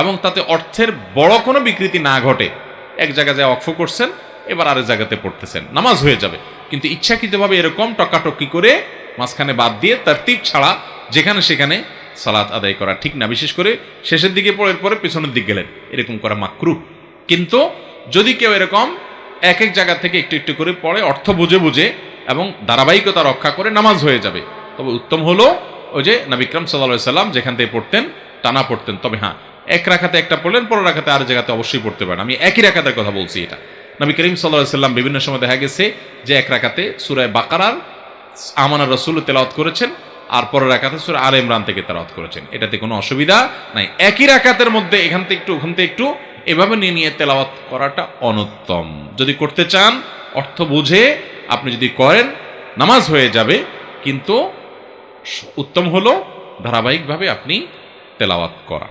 এবং তাতে অর্থের বড় কোনো বিকৃতি না ঘটে। এক জায়গায় যায় ওয়াকফ করছেন, এবার আরেক জায়গাতে পড়তেছেন, নামাজ হয়ে যাবে। কিন্তু ইচ্ছাকৃতভাবে এরকম টকাটকি করে মাঝখানে বাদ দিয়ে তারতিব ছাড়া যেখানে সেখানে সালাত আদায় করা ঠিক না। বিশেষ করে শেষের দিকে পড়ার পরে পিছনের দিক গেলেন, এরকম করা মাকরুহ। কিন্তু যদি কেউ এরকম এক এক জায়গা থেকে একটু একটু করে পড়ে, অর্থ বুঝে বুঝে এবং ধারাবাহিকতা রক্ষা করে, নামাজ হয়ে যাবে। তবে উত্তম হলো ওই যে নবী আকরাম সাল্লাল্লাহু আলাইহি সাল্লাম যেখান থেকে পড়তেন টানা পড়তেন। তবে হ্যাঁ, এক রাকাতে একটা পড়লেন, পরের রাকাতে আর জায়গাতে অবশ্যই পড়তে পারেন। আমি একই রাকাতের কথা বলছি। এটা নবী করিম সাল্লাল্লাহু আলাইহি সাল্লাম বিভিন্ন সময় দেখা গেছে যে এক রাকাতে সূরা বাকারার আমানার রাসূল তেলাওয়াত করেছেন, আর পরের রাকাতে সূরা আলে ইমরান থেকে তেলাওয়াত করেছেন। এটাতে কোনো অসুবিধা নাই। একই রাকাতের মধ্যে এখান থেকে একটু ওখান থেকে একটু এভাবে নিয়ে নিয়ে তেলাওয়াত করাটা অনুত্তম। যদি করতে চান অর্থ বুঝে আপনি যদি করেন, নামাজ হয়ে যাবে। কিন্তু উত্তম হলো ধারাবাহিকভাবে আপনি তেলাওয়াত করা।